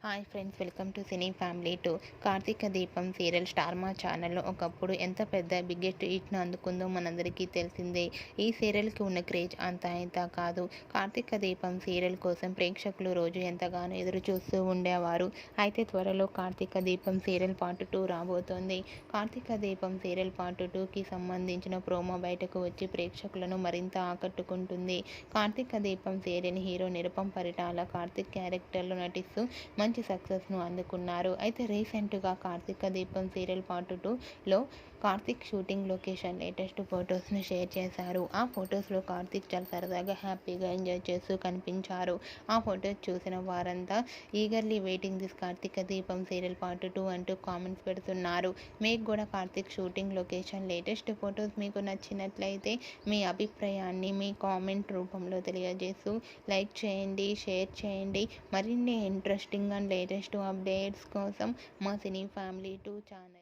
Hi friends, welcome to cine family 2. Karthika Deepam serial star మా ఛానల్లో ఒకప్పుడు ఎంత పెద్ద బిగ్గెస్ట్ హిట్ను అందుకుందో మనందరికీ తెలిసిందే. ఈ సీరియల్కి ఉన్న క్రేజ్ అంతా ఇంత కాదు. కార్తీక దీపం సీరియల్ కోసం ప్రేక్షకులు రోజు ఎంతగానో ఎదురు చూస్తూ ఉండేవారు. అయితే త్వరలో కార్తీక దీపం సీరియల్ పార్ట్ 2 రాబోతోంది. కార్తీక దీపం సీరియల్ పార్ట్ 2కి సంబంధించిన ప్రోమో బయటకు వచ్చి ప్రేక్షకులను మరింత ఆకట్టుకుంటుంది. కార్తీక దీపం సీరియల్ హీరో నిరుపమ్ పరిటాల కార్తీక్ క్యారెక్టర్లో నటిస్తూ మంచి సక్సెస్ను అందుకున్నారు. అయితే రీసెంట్గా కార్తీక దీపం సీరియల్ పార్ట్ 2లో కార్తీక్ షూటింగ్ లొకేషన్ లేటెస్ట్ ఫొటోస్ను షేర్ చేశారు. ఆ ఫొటోస్లో కార్తీక్ చాలా సరదాగా హ్యాపీగా ఎంజాయ్ చేస్తూ కనిపించారు. ఆ ఫొటోస్ చూసిన వారంతా eagerly waiting this Karthika Deepam serial part 2 అంటూ కామెంట్స్ పెడుతున్నారు. మీకు కూడా Karthik shooting location latest photos మీకు నచ్చినట్లయితే మీ అభిప్రాయాన్ని మీ కామెంట్ రూపంలో తెలియజేస్తూ లైక్ చేయండి, షేర్ చేయండి. మరిన్ని ఇంట్రెస్టింగ్ అండ్ లేటెస్ట్ అప్డేట్స్ కోసం మా సినీ ఫ్యామిలీ 2 ఛానల్